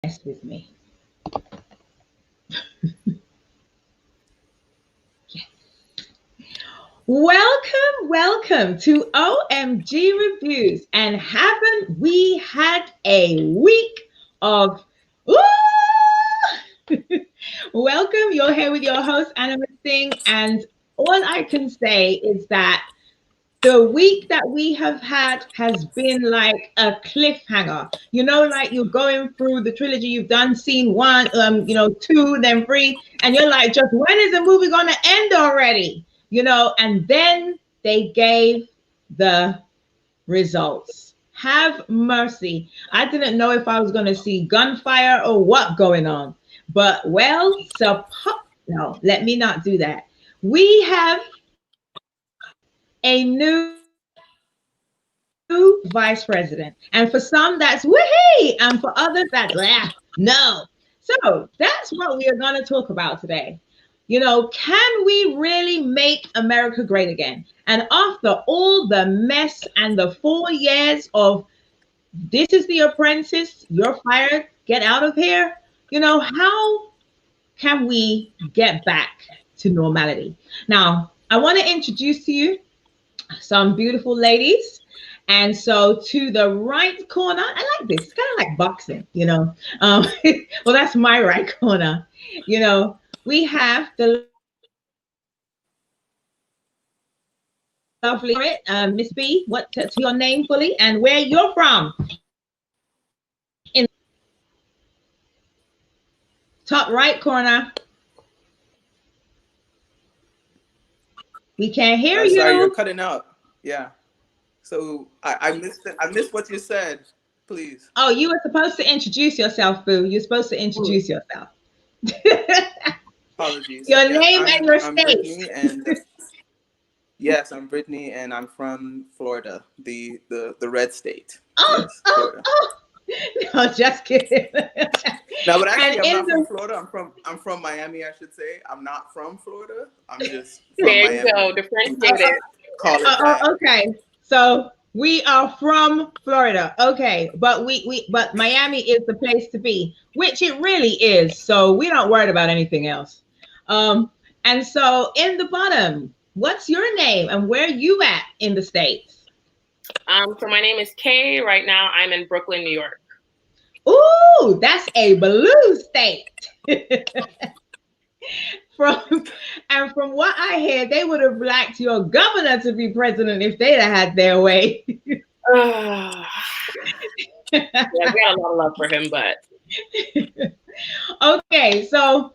Mess with me. Yes. Welcome to OMG Reviews. And haven't we had a week of Ooh! Welcome. You're here with your host, Anna Singh, and all I can say is that the week that we have had has been like a cliffhanger. You know, like you're going through the trilogy, you've done scene one, two, then three, and you're like, just when is the movie gonna end already? And then they gave the results. Have mercy. I didn't know if I was gonna see gunfire or what going on. But no, let me not do that. We have a new vice president. And for some, that's woohoo. And for others, that's no. So that's what we are going to talk about today. Can we really make America great again? And after all the mess and the 4 years of this is the apprentice, you're fired, get out of here, how can we get back to normality? Now, I want to introduce to you some beautiful ladies. And so to the right corner, I like this. It's kind of like boxing, well, that's my right corner. We have the lovely Miss B. What's your name fully and where you're from? In top right corner. We can't hear you. Sorry, you're cutting out. Yeah. So I missed it. I missed what you said. Please. Oh, you were supposed to introduce yourself, Boo. You're supposed to introduce yourself. Apologies. Your name and your I'm state. Brittany, and yes, I'm Brittany, and I'm from Florida, the red state. Yes, Florida. No, just kidding. No, but actually, I'm not from Florida. I'm from Miami, I should say. I'm not from Florida. I'm just from there Miami. You go, differentiated. Call it that. Okay, so we are from Florida. Okay, but but Miami is the place to be, which it really is. So we don't worry about anything else. And so in the bottom, what's your name and where you at in the States? So my name is Kay. Right now I'm in Brooklyn, New York. Ooh, that's a blue state. From what I hear, they would have liked your governor to be president if they'd have had their way. Yeah, we got a lot of love for him, but okay, so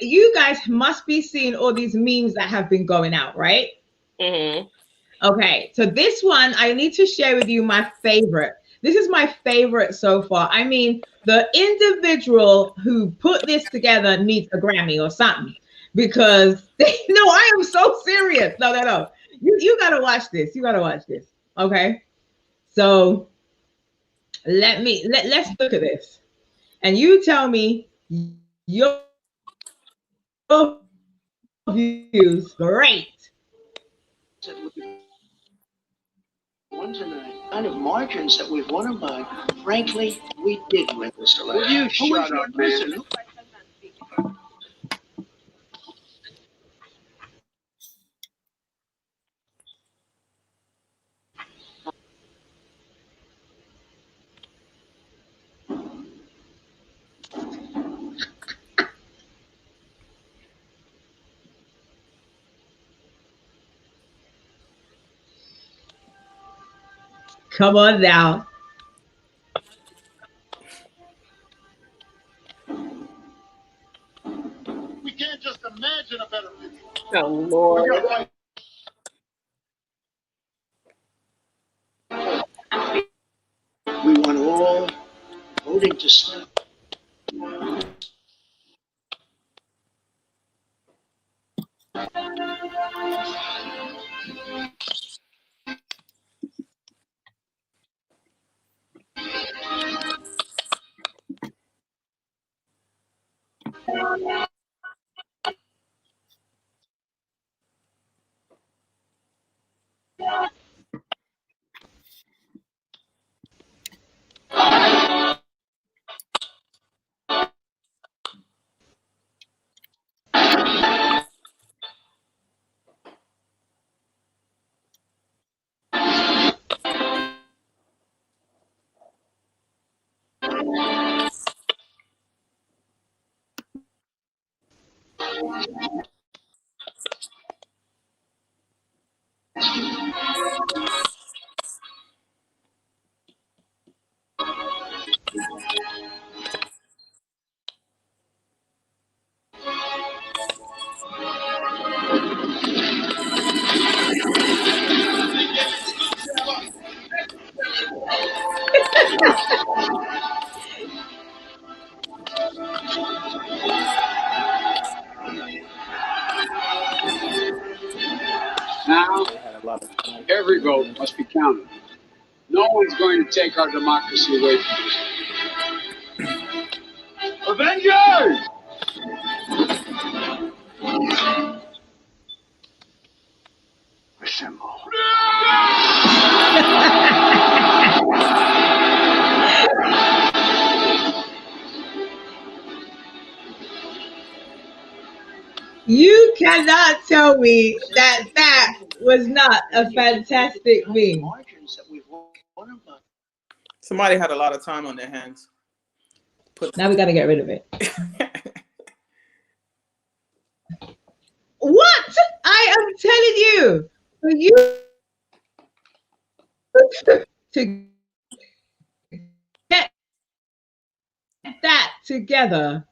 you guys must be seeing all these memes that have been going out, right? Mm-hmm. Okay, so this one I need to share with you my favorite. This is my favorite so far. I mean, the individual who put this together needs a Grammy or something because I am so serious. No. You got to watch this. You got to watch this. Okay. So let's look at this. And you tell me your views. Great. Won tonight. Kind of margins that we've won them by. Frankly, we did win this election. Will you shut up, man? Come on now. We can't just imagine a better future. oh Lord. We want all voting to stop. Now, They had a lot of time. every vote must be counted. No one's going to take our democracy away from us. Avengers! Assemble. You cannot tell me that that was not a fantastic meme. Margins that we've won by. Somebody had a lot of time on their hands. Now we got to get rid of it. What? I am telling you, for you to get that together.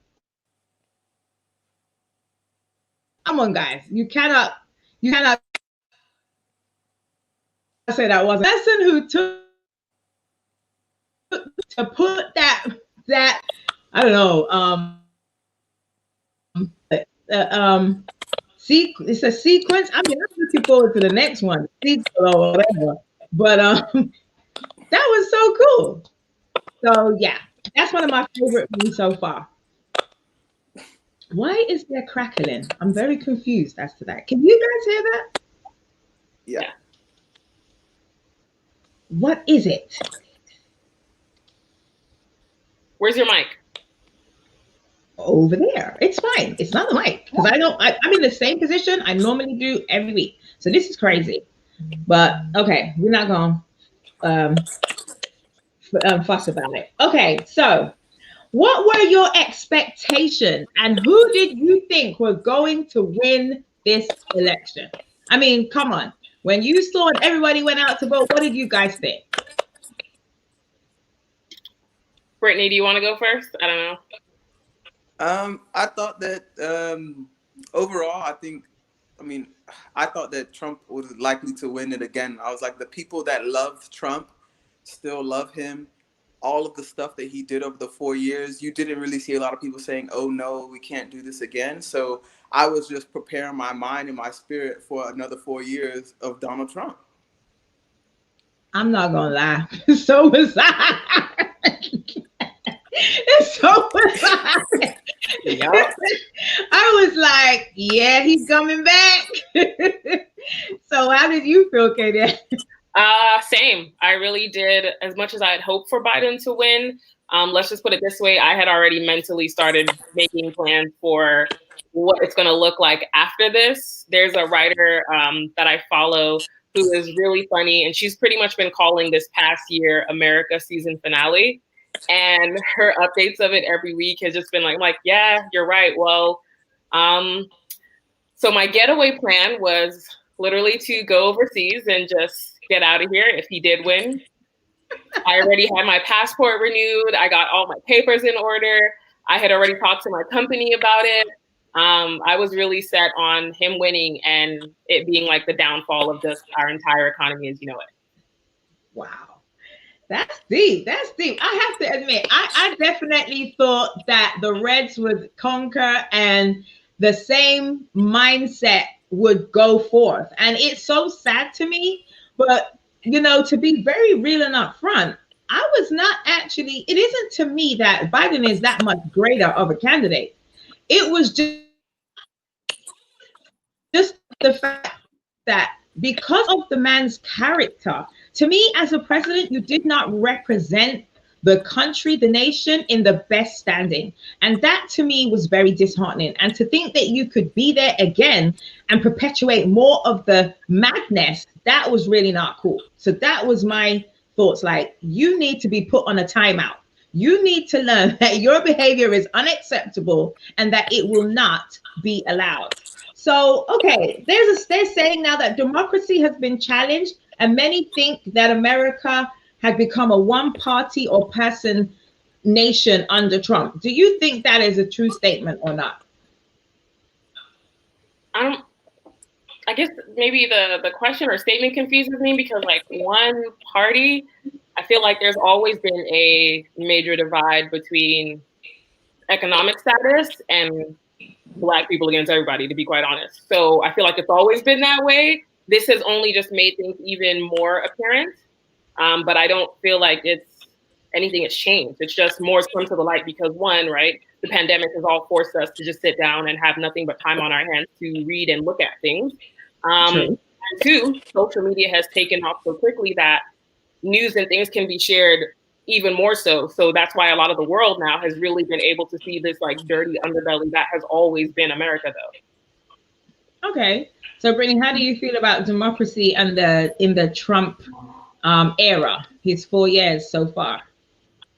Come on, guys. You cannot say that wasn't. The person who took to put that I don't know, it's a sequence. I mean, I'm looking forward to the next one, sequel or whatever. But that was so cool. So yeah, that's one of my favorite movies so far. Why is there crackling? I'm very confused as to that. Can you guys hear that? Yeah. What is it? Where's your mic? Over there. It's fine. It's not the mic because I'm in the same position I normally do every week. So this is crazy. But okay, we're not going to fuss about it. Okay, so what were your expectations and who did you think were going to win this election? I mean, come on. When you saw everybody went out to vote, what did you guys think? Brittany, do you want to go first? I don't know. I thought that overall, I thought that Trump was likely to win it again. I was like, the people that love Trump still love him. All of the stuff that he did over the 4 years, you didn't really see a lot of people saying, oh no, we can't do this again. So I was just preparing my mind and my spirit for another 4 years of Donald Trump. I'm not gonna lie. So was I. So was I. Yeah. I was like, yeah, he's coming back. So how did you feel, Katie? Same. I really did. As much as I had hoped for Biden to win, let's just put it this way. I had already mentally started making plans for what it's going to look like after this. There's a writer that I follow who is really funny, and she's pretty much been calling this past year America season finale. And her updates of it every week has just been like, yeah, you're right. Well, so my getaway plan was literally to go overseas and just get out of here if he did win. I already had my passport renewed. I got all my papers in order. I had already talked to my company about it. I was really set on him winning and it being like the downfall of just our entire economy as you know it. Wow. That's deep. That's deep. I have to admit, I definitely thought that the Reds would conquer and the same mindset would go forth. And it's so sad to me, but you know, to be very real and upfront, I was not actually, it isn't to me that Biden is that much greater of a candidate. It was just the fact that because of the man's character, to me as a president, you did not represent the country, the nation in the best standing. And that to me was very disheartening. And to think that you could be there again and perpetuate more of the madness, that was really not cool. So that was my thoughts. Like, you need to be put on a timeout. You need to learn that your behavior is unacceptable and that it will not be allowed. So, okay, they're saying now that democracy has been challenged, and many think that America has become a one-party or person nation under Trump. Do you think that is a true statement or not? I guess maybe the question or statement confuses me because like one party, I feel like there's always been a major divide between economic status and Black people against everybody, to be quite honest. So I feel like it's always been that way. This has only just made things even more apparent. But I don't feel like anything has changed. It's just more come to the light because one, right, the pandemic has all forced us to just sit down and have nothing but time on our hands to read and look at things. And two, social media has taken off so quickly that news and things can be shared even more so. So that's why a lot of the world now has really been able to see this like dirty underbelly that has always been America, though. Okay. So, Brittany, how do you feel about democracy in the Trump era? His 4 years so far.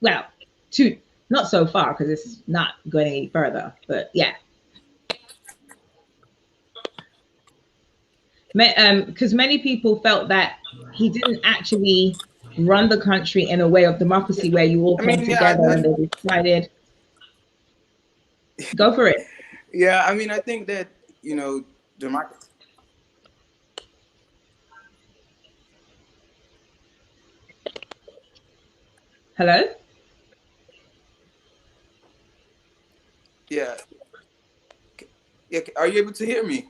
Well, not so far because it's not going any further. But yeah. Because many people felt that he didn't actually run the country in a way of democracy where you all came together and they decided. Go for it. Yeah, I mean, I think that, democracy. Hello? Yeah. Yeah. Are you able to hear me?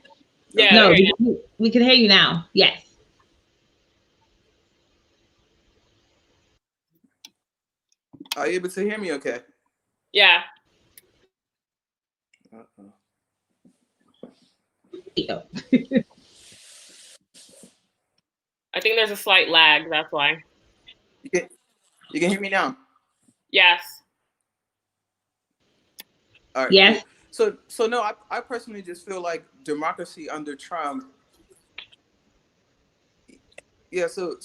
Yeah. No, we can hear you now. Yes. Are you able to hear me okay? Yeah. I think there's a slight lag. That's why. You can hear me now? Yes. All right. Yes. Cool. So no, I personally just feel like democracy under Trump. Yeah. So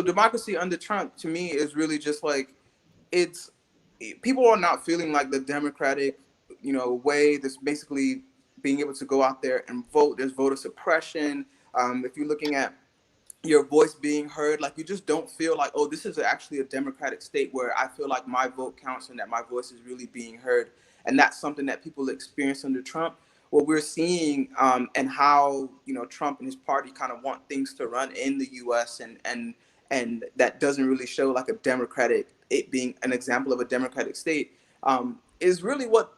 democracy under Trump to me is really just like people are not feeling like the democratic, way that's basically being able to go out there and vote. There's voter suppression. If you're looking at your voice being heard, like you just don't feel like, oh, this is actually a democratic state where I feel like my vote counts and that my voice is really being heard. And that's something that people experience under Trump. What we're seeing and how, Trump and his party kind of want things to run in the US and that doesn't really show like it being an example of a democratic state is really what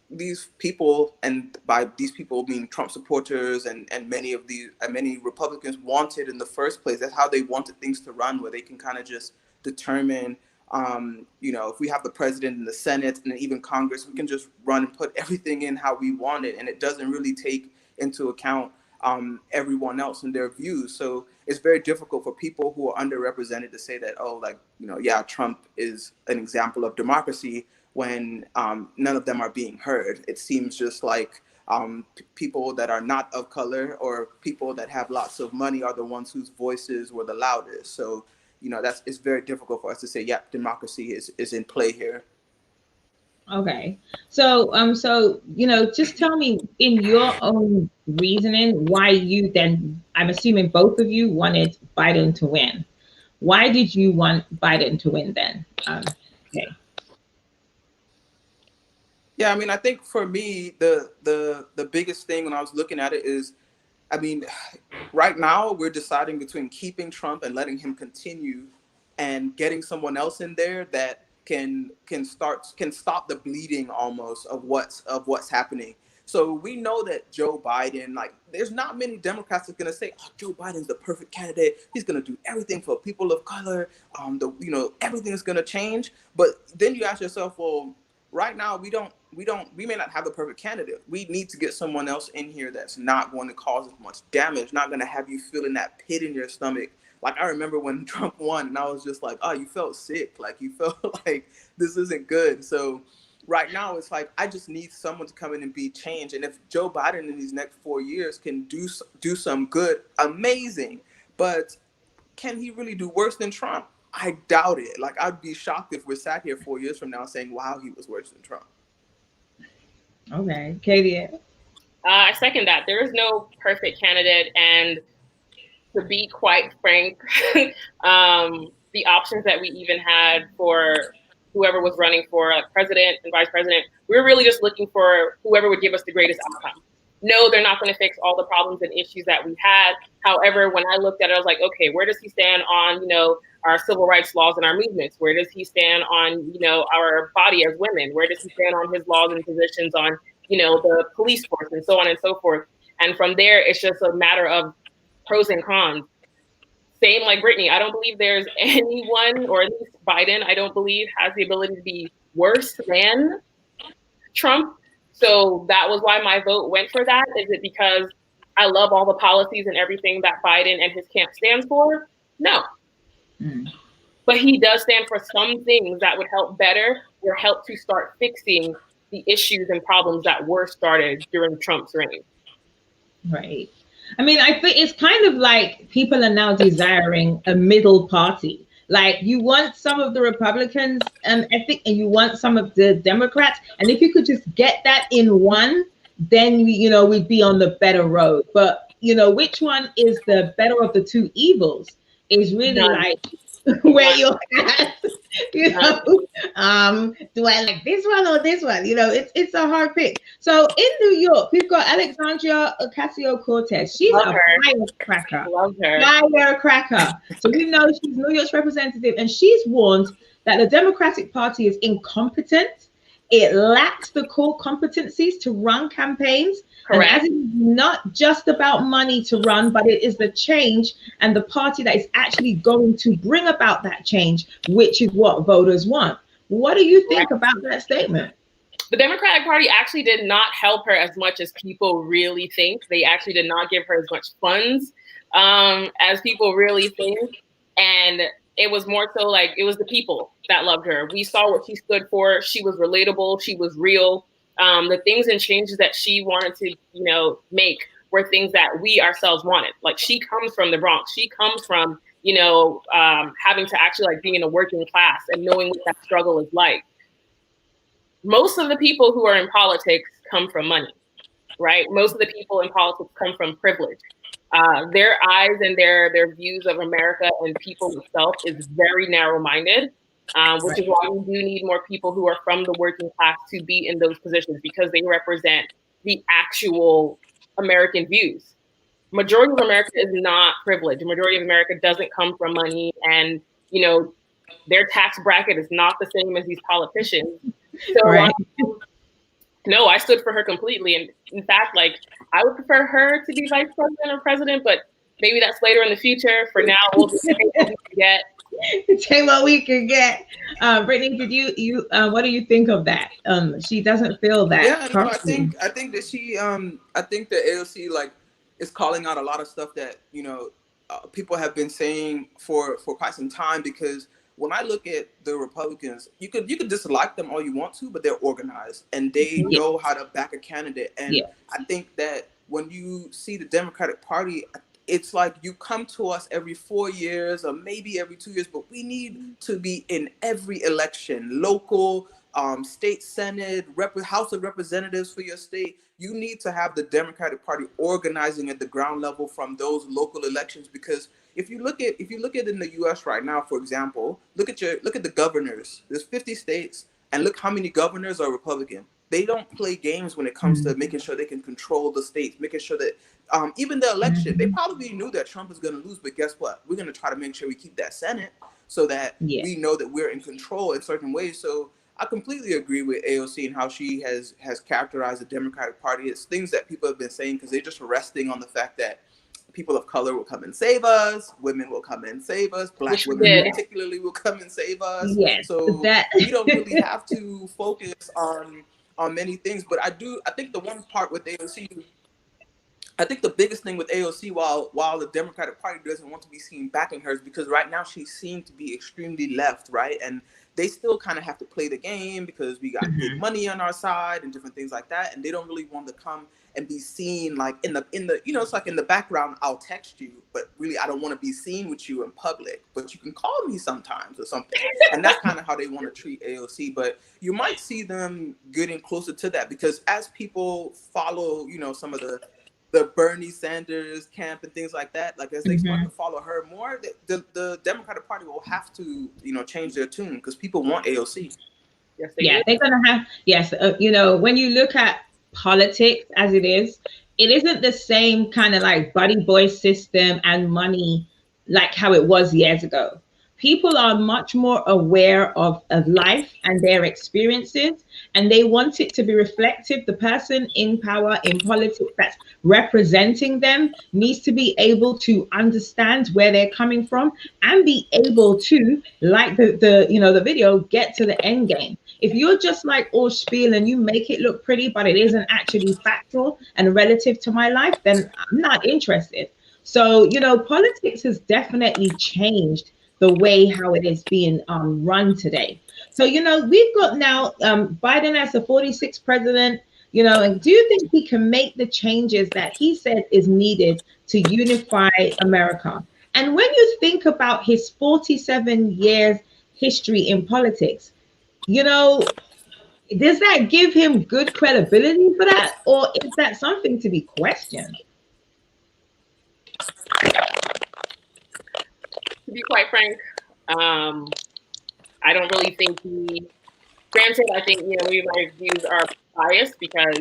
these people, and by these people mean Trump supporters and many Republicans wanted in the first place. That's how they wanted things to run, where they can kind of just determine, if we have the president and the Senate and even Congress, we can just run and put everything in how we want it, and it doesn't really take into account everyone else and their views. So it's very difficult for people who are underrepresented to say that, Trump is an example of democracy when none of them are being heard. It seems just like people that are not of color or people that have lots of money are the ones whose voices were the loudest. So, it's very difficult for us to say, yeah, democracy is in play here. Okay. So, just tell me in your own reasoning why you then, I'm assuming both of you wanted Biden to win. Why did you want Biden to win then? Okay. Yeah, I mean, I think for me, the biggest thing when I was looking at it is, I mean, right now we're deciding between keeping Trump and letting him continue and getting someone else in there that can stop the bleeding almost of what's happening. So we know that Joe Biden, like, there's not many Democrats that are going to say, oh, Joe Biden's the perfect candidate. He's going to do everything for people of color. Everything is going to change. But then you ask yourself, well, right now we may not have the perfect candidate. We need to get someone else in here that's not going to cause as much damage, not going to have you feeling that pit in your stomach. Like, I remember when Trump won and I was just like, oh, you felt sick. Like, you felt like this isn't good. So right now it's like, I just need someone to come in and be changed. And if Joe Biden in these next 4 years can do some good, amazing. But can he really do worse than Trump? I doubt it. Like, I'd be shocked if we're sat here 4 years from now saying, wow, he was worse than Trump. Okay, Katie. I second that. There is no perfect candidate, and to be quite frank, the options that we even had for whoever was running for president and vice president, we were really just looking for whoever would give us the greatest outcome. No, they're not going to fix all the problems and issues that we had. However, when I looked at it, I was like, okay, where does he stand on, our civil rights laws and our movements? Where does he stand on, our body as women? Where does he stand on his laws and positions on, the police force and so on and so forth? And from there, it's just a matter of pros and cons. Same like Brittany, I don't believe there's anyone, or at least Biden, I don't believe has the ability to be worse than Trump. So that was why my vote went for that. Is it because I love all the policies and everything that Biden and his camp stands for? No. But he does stand for some things that would help better or help to start fixing the issues and problems that were started during Trump's reign. Right. I mean, I think it's kind of like people are now desiring a middle party. Like, you want some of the Republicans, I think, and you want some of the Democrats. And if you could just get that in one, then, we'd be on the better road. But, which one is the better of the two evils is really like where you're at. Do I like this one or this one? It's a hard pick. So in New York, we've got Alexandria Ocasio-Cortez. She's a firecracker. Love her. Firecracker. So she's New York's representative, and she's warned that the Democratic Party is incompetent. It lacks the core competencies to run campaigns. Correct. And as it is not just about money to run, but it is the change and the party that is actually going to bring about that change, which is what voters want. What do you think about that statement? The Democratic Party actually did not help her as much as people really think. They actually did not give her as much funds as people really think. And it was more so like it was the people that loved her. We saw what she stood for. She was relatable. She was real. The things and changes that she wanted to, make were things that we ourselves wanted. Like, she comes from the Bronx. She comes from, having to actually like being in a working class and knowing what that struggle is like. Most of the people who are in politics come from money, right? Most of the people in politics come from privilege. Their eyes and their views of America and people itself is very narrow-minded, which is why we do need more people who are from the working class to be in those positions, because they represent the actual American views. Majority of America is not privileged. The majority of America doesn't come from money, and their tax bracket is not the same as these politicians. So no, I stood for her completely. And in fact, like, I would prefer her to be vice president or president, but maybe that's later in the future. For now, we'll just take what we can get. Take what we can get. Brittany, did you what do you think of that? She doesn't feel that. Yeah, no, I think that she I think that AOC like is calling out a lot of stuff that people have been saying for quite some time, because when I look at the Republicans, you could dislike them all you want to, but they're organized and they know how to back a candidate. And I think that when you see the Democratic Party, it's like you come to us every 4 years or maybe every 2 years, but we need to be in every election, local, state senate, House of Representatives for your state. You need to have the Democratic Party organizing at the ground level from those local elections, because if you look at in the U.S. right now, for example, look at the governors. There's 50 states, and look how many governors are Republican. They don't play games when it comes to making sure they can control the states, making sure that even the election, they probably knew that Trump is going to lose, but guess what? We're going to try to make sure we keep that Senate so that we know that we're in control in certain ways. So I completely agree with AOC and how she has characterized the Democratic Party. It's things that people have been saying because they're just resting on the fact that people of color will come and save us, women will come and save us, Black women particularly will come and save us. So we don't really have to focus on many things. But I think the one part with AOC, I think the biggest thing with AOC, while the Democratic Party doesn't want to be seen backing her, is because right now she seems to be extremely left, right? And they still kind of have to play the game because we got big money on our side and different things like that, and they don't really want to come and be seen like in the it's like in the background I'll text you, but really I don't want to be seen with you in public, but you can call me sometimes or something. And that's kind of how they want to treat AOC. But you might see them getting closer to that, because as people follow some of the Bernie Sanders camp and things like that, like as they start to follow her more, the Democratic Party will have to change their tune, because people want AOC. Yes, they're gonna have. Yes, when you look at politics as it isn't the same kind of like buddy boy system and money like how it was years ago. People are much more aware of life and their experiences, and they want it to be reflective. The person in power in politics that's representing them needs to be able to understand where they're coming from and be able to, like the video, get to the end game. If you're just like all spiel and you make it look pretty, but it isn't actually factual and relative to my life, then I'm not interested. So, politics has definitely changed the way how it is being run today. So, we've got now Biden as the 46th president, and do you think he can make the changes that he said is needed to unify America? And when you think about his 47 years history in politics, does that give him good credibility for that? Or is that something to be questioned? To be quite frank, I don't really think granted, I think, maybe my views are biased because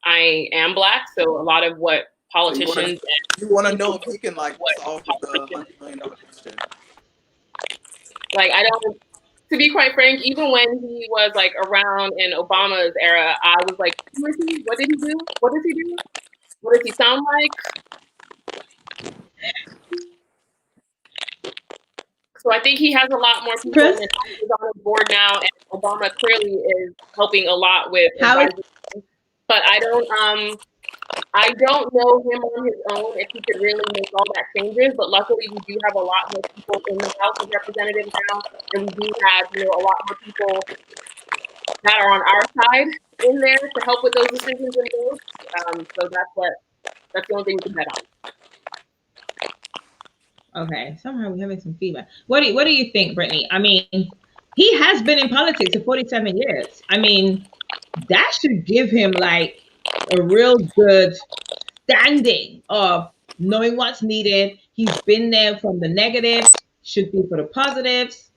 I am Black. So a lot of what politicians... You want to know if he can, like, solve the $100 million question. Like, I don't... To be quite frank, even when he was like around in Obama's era, I was like, who is he? What did he do? What does he do? What does he sound like? So I think he has a lot more people and he's on the board now, and Obama clearly is helping a lot with advising. But I don't know him on his own if he could really make all that changes. But luckily, we do have a lot more people in the House of Representatives now, and we do have a lot more people that are on our side in there to help with those decisions and votes. So that's the only thing we can bet on. Okay, somehow we're having some feedback. What do you think, Brittany? I mean, he has been in politics for 47 years. I mean, that should give him like a real good standing of knowing what's needed. He's been there from the negatives, should be for the positives.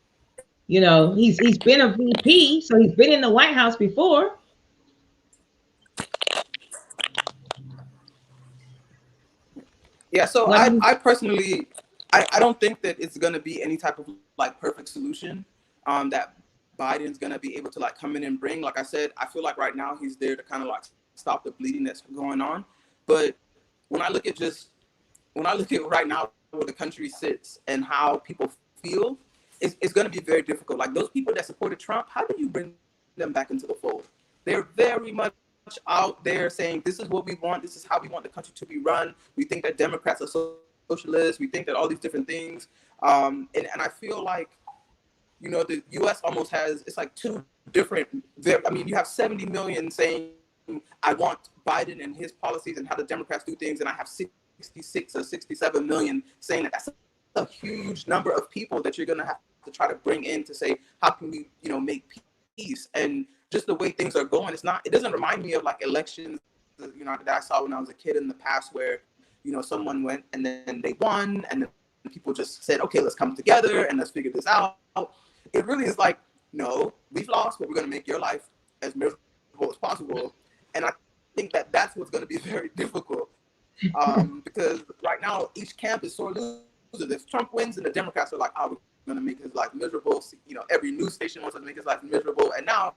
He's been a VP, so he's been in the White House before. Yeah, so I personally, I don't think that it's going to be any type of like perfect solution that Biden's going to be able to like come in and bring. Like I said, I feel like right now he's there to kind of like stop the bleeding that's going on. But when I look at right now where the country sits and how people feel, it's going to be very difficult. Like those people that supported Trump, how do you bring them back into the fold? They're very much out there saying, this is what we want. This is how we want the country to be run. We think that Democrats are socialists. We think that all these different things. And I feel like, the U.S. almost has, it's like two different, you have 70 million saying, I want Biden and his policies and how the Democrats do things. And I have 66 or 67 million saying that that's a huge number of people that you're going to have to try to bring in to say, how can we, make peace? And just the way things are going, it doesn't remind me of like elections, that I saw when I was a kid in the past where, someone went and then they won and then people just said, okay, let's come together and let's figure this out. It really is like, no, we've lost, but we're going to make your life as miserable as possible. And I think that that's what's going to be very difficult because right now each camp is sore losers. If Trump wins and the Democrats are like, oh, we're going to make his life miserable. Every news station wants to make his life miserable. And now,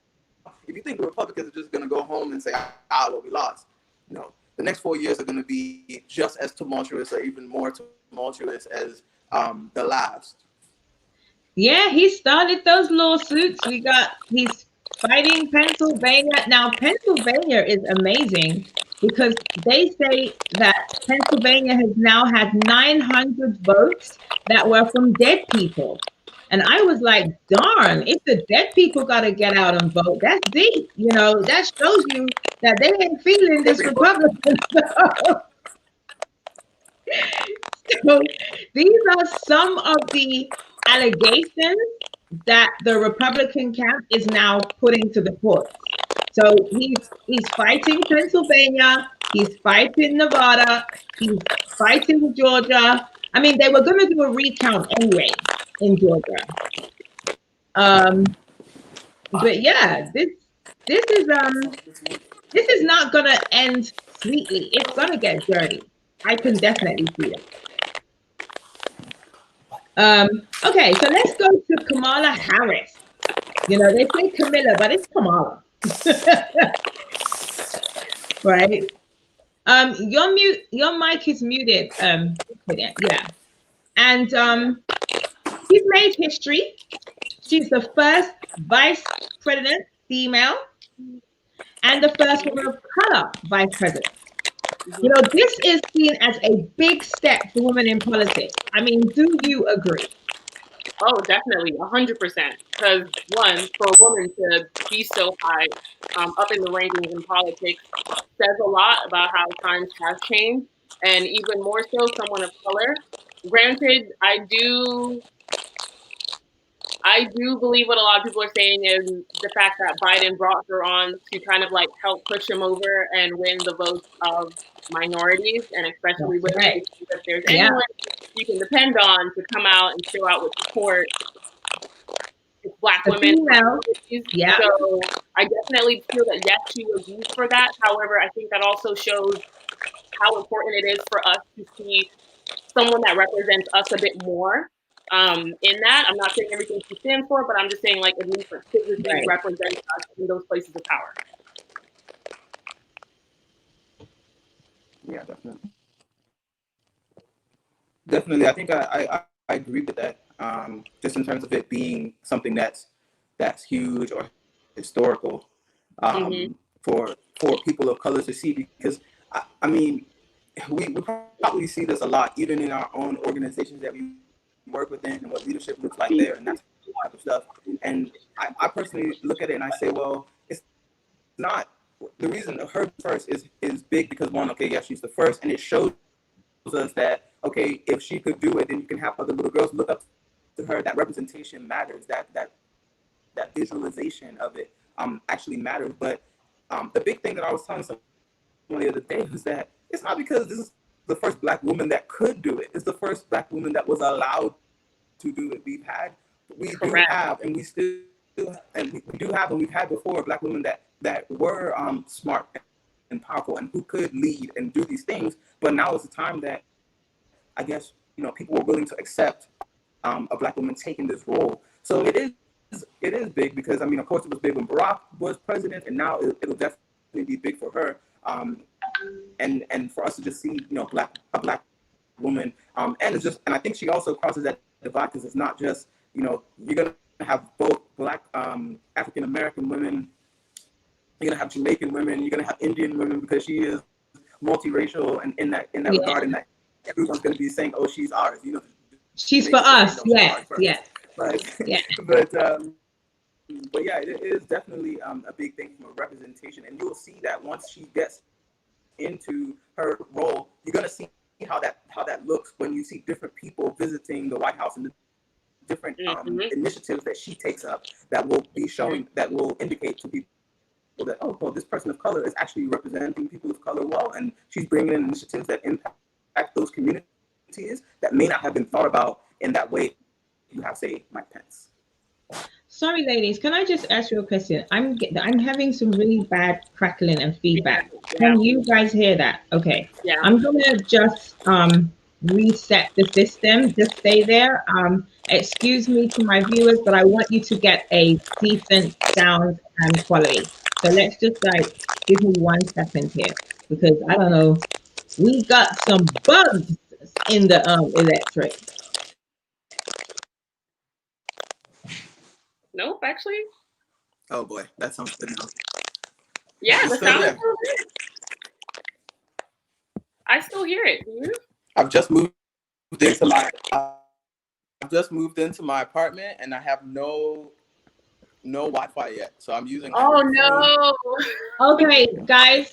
if you think the Republicans are just going to go home and say, well, we lost, the next 4 years are going to be just as tumultuous or even more tumultuous as the last. Yeah, he started those lawsuits. He's fighting Pennsylvania. Now, Pennsylvania is amazing because they say that Pennsylvania has now had 900 votes that were from dead people. And I was like, darn, if the dead people got to get out and vote, that's deep. You know, that shows you that they ain't feeling this Republican. So these are some of the allegations that the Republican camp is now putting to the court. So he's fighting Pennsylvania, he's fighting Nevada, he's fighting Georgia. I mean, they were going to do a recount anyway in Georgia. But yeah, this is not going to end sweetly. It's going to get dirty. I can definitely see it. Okay, so let's go to Kamala Harris. You know, they say Camilla, but it's Kamala. Right? Your mic is muted. Yeah. And she's made history. She's the first vice president female and the first woman of color vice president. You know, this is seen as a big step for women in politics. I mean, do you agree? Oh, definitely, 100%. Because one, for a woman to be so high up in the rankings in politics says a lot about how times have changed, and even more so, someone of color. Granted, I do believe what a lot of people are saying is the fact that Biden brought her on to kind of like help push him over and win the votes of minorities, and especially women. Right. If there's anyone you can depend on to come out and show out with support, it's Black women. Yeah. So I definitely feel that yes, she was used for that. However, I think that also shows how important it is for us to see someone that represents us a bit more. In that, I'm not saying everything she stands for, but I'm just saying, like, at least physically represents us in those places of power. Yeah, definitely. I think I agree with that. Just in terms of it being something that's huge or historical for people of color to see, because I mean, we probably see this a lot, even in our own organizations that we work within, and what leadership looks like there, and that type of stuff. And I personally look at it and I say, well, it's not the reason her first is big because one, okay, yeah, she's the first, and it shows us that, okay, if she could do it, then you can have other little girls look up to her. That representation matters. That visualization of it actually matters. But the big thing that I was telling someone the other day was that it's not because this is the first Black woman that could do it. It's the first Black woman that was allowed to do it. We do have, and we still, and we do have, and we've had before, Black women that were smart and powerful and who could lead and do these things. But now is the time that I guess, you know, people were willing to accept a Black woman taking this role. So it is big because, I mean, of course it was big when Barack was president, and now it'll definitely be big for her. And for us to just see, you know, a black woman, and it's just, and I think she also crosses that divide because it's not just, you know, you're gonna have both Black African American women, you're gonna have Jamaican women, you're gonna have Indian women, because she is multiracial, and in that regard, and that everyone's gonna be saying, oh, she's ours, you know, she's for us, yeah. But yeah, it is definitely a big thing from a representation, and you'll see that once she gets into her role, you're gonna see how that looks when you see different people visiting the White House and the different initiatives that she takes up that will be showing, that will indicate to people that, oh, well, this person of color is actually representing people of color well, and she's bringing in initiatives that impact those communities that may not have been thought about in that way. You have, say, Mike Pence. Sorry, ladies, can I just ask you a question? I'm having some really bad crackling and feedback. Can you guys hear that? Okay. Yeah. I'm gonna just reset the system. Just stay there. Excuse me to my viewers, but I want you to get a decent sound and quality. So let's just give me 1 second here, because I don't know, we got some bugs in the electric. Nope, actually. Oh boy, that sounds good now. Yeah, the sound is still good. I still hear it. Do you? I've just moved into my just moved into my apartment and I have no Wi-Fi yet, so I'm using like Oh my phone. no. Okay, guys,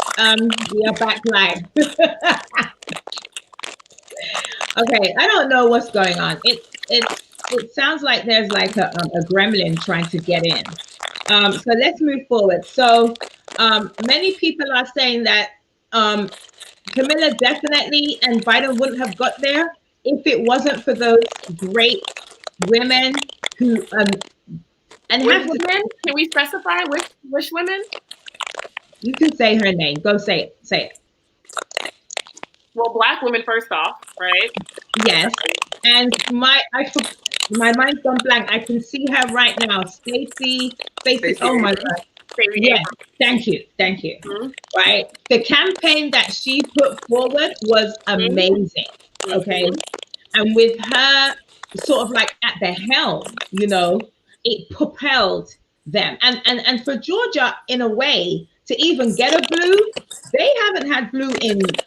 we are back live. Okay, I don't know what's going on. It sounds like there's like a gremlin trying to get in. So let's move forward. So many people are saying that Camilla definitely and Biden wouldn't have got there if it wasn't for those great women who and Which have to. women? Can we specify which women? You can say her name. Go say it. Say it. Well, Black women first off, right? Yes. And my mind's gone blank. I can see her right now. Stacey. Oh my God. Yes. Thank you. Mm-hmm. Right. The campaign that she put forward was amazing. Mm-hmm. Okay. And with her sort of like at the helm, you know, it propelled them. And for Georgia, in a way, to even get a blue, they haven't had blue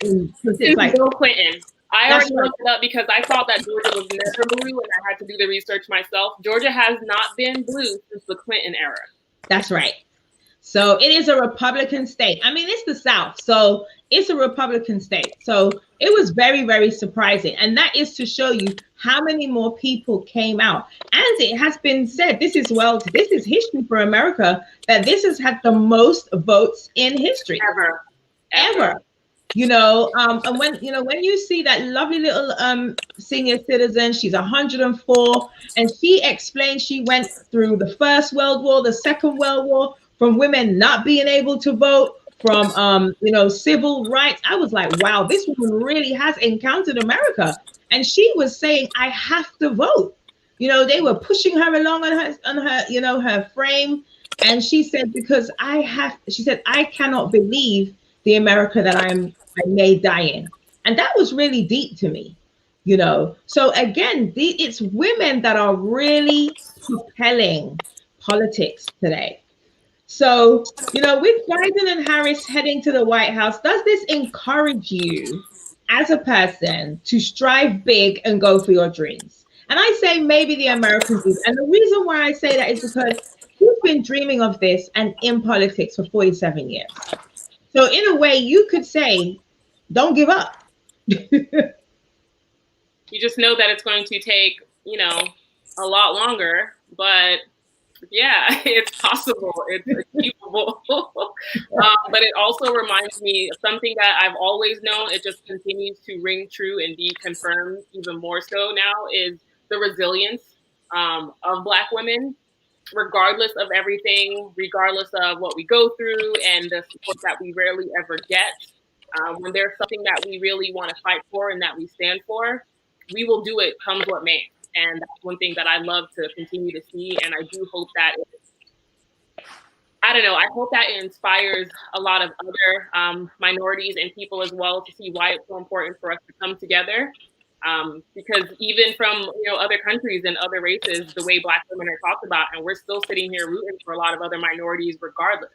since like Bill Clinton. I already looked it up because I thought that Georgia was never blue, and I had to do the research myself. Georgia has not been blue since the Clinton era. That's right. So it is a Republican state. I mean, it's the South, so it's a Republican state. So it was very, very surprising. And that is to show you how many more people came out. And it has been said, this is history for America, that this has had the most votes in history. Ever. You know, and when you see that lovely little senior citizen, she's 104, and she explained she went through the First World War, the Second World War, from women not being able to vote, from civil rights. I was like, wow, this woman really has encountered America. And she was saying, I have to vote. You know, they were pushing her along on her her frame, and she said, because I cannot believe the America that I may die in. And that was really deep to me, you know. So again, it's women that are really propelling politics today. So, you know, with Biden and Harris heading to the White House, does this encourage you as a person to strive big and go for your dreams? And I say maybe the Americans do. And the reason why I say that is because you've been dreaming of this and in politics for 47 years. So in a way, you could say, don't give up. You just know that it's going to take, a lot longer, but yeah, it's possible. It's achievable. But it also reminds me of something that I've always known. It just continues to ring true and be confirmed even more so now, is the resilience of Black women, regardless of everything, regardless of what we go through and the support that we rarely ever get. When there's something that we really want to fight for and that we stand for, we will do it come what may. And that's one thing that I love to continue to see. And I do hope that I hope that it inspires a lot of other minorities and people as well to see why it's so important for us to come together. Because even from other countries and other races, the way Black women are talked about, and we're still sitting here rooting for a lot of other minorities regardless.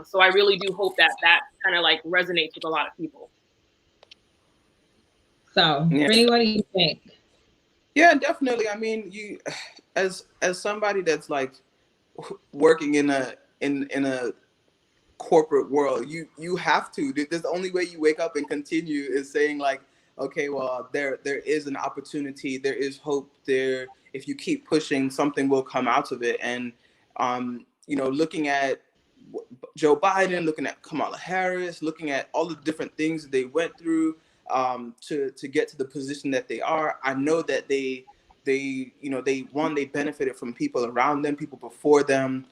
So I really do hope that kind of like resonates with a lot of people. So, Brittany, what do you think? Yeah, definitely. I mean, you, as somebody that's like working in a corporate world, you have to. There's the only way you wake up and continue is saying like, okay, well, there is an opportunity, there is hope there. If you keep pushing, something will come out of it. And looking at Joe Biden, looking at Kamala Harris, looking at all the different things they went through to get to the position that they are, I know that they benefited from people around them, people before them.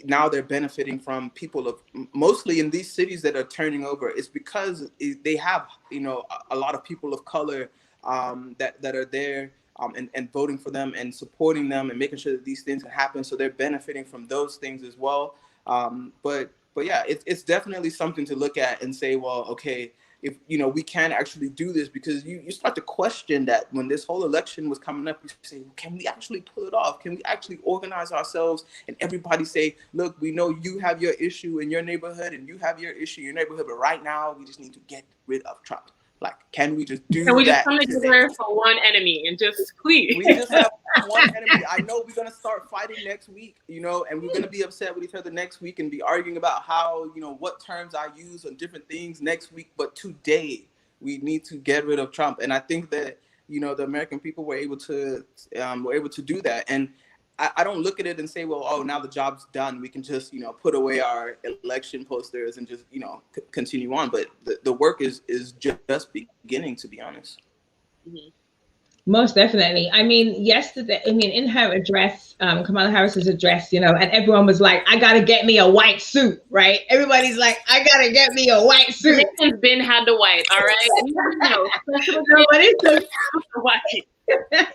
Now they're benefiting from people of mostly in these cities that are turning over. It's because they have a lot of people of color that are there and voting for them and supporting them and making sure that these things can happen. So they're benefiting from those things as well. But yeah, it's definitely something to look at and say, well, okay, if we can actually do this, because you start to question that when this whole election was coming up, you say, well, can we actually pull it off? Can we actually organize ourselves and everybody say, look, we know you have your issue in your neighborhood and you have your issue in your neighborhood, but right now we just need to get rid of Trump. Like, can we just do Can we just that come together for one enemy and just please? We just have one enemy. I know we're gonna start fighting next week, and we're gonna be upset with each other next week and be arguing about how, what terms I use on different things next week. But today we need to get rid of Trump. And I think that, the American people were able to do that. And I don't look at it and say, well, oh, now the job's done. We can just, put away our election posters and just, continue on. But the work is just beginning, to be honest. Mm-hmm. Most definitely. I mean, in her address, Kamala Harris's address, and everyone was like, I got to get me a white suit, right? Everybody's like, I got to get me a white suit. Nathan's been had the white, all right? No, but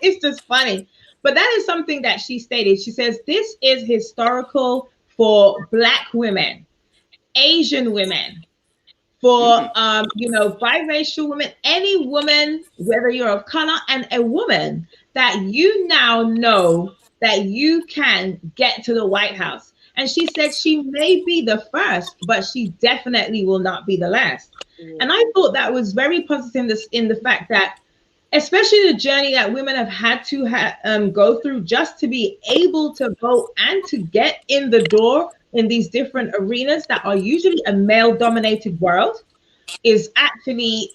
it's just funny. But that is something that she stated. She says, this is historical for Black women, Asian women, for biracial women, any woman, whether you're of color, and a woman that you now know that you can get to the White House. And she said she may be the first, but she definitely will not be the last. And I thought that was very positive in the fact that, especially the journey that women have had to go through just to be able to vote and to get in the door in these different arenas that are usually a male-dominated world, is actually,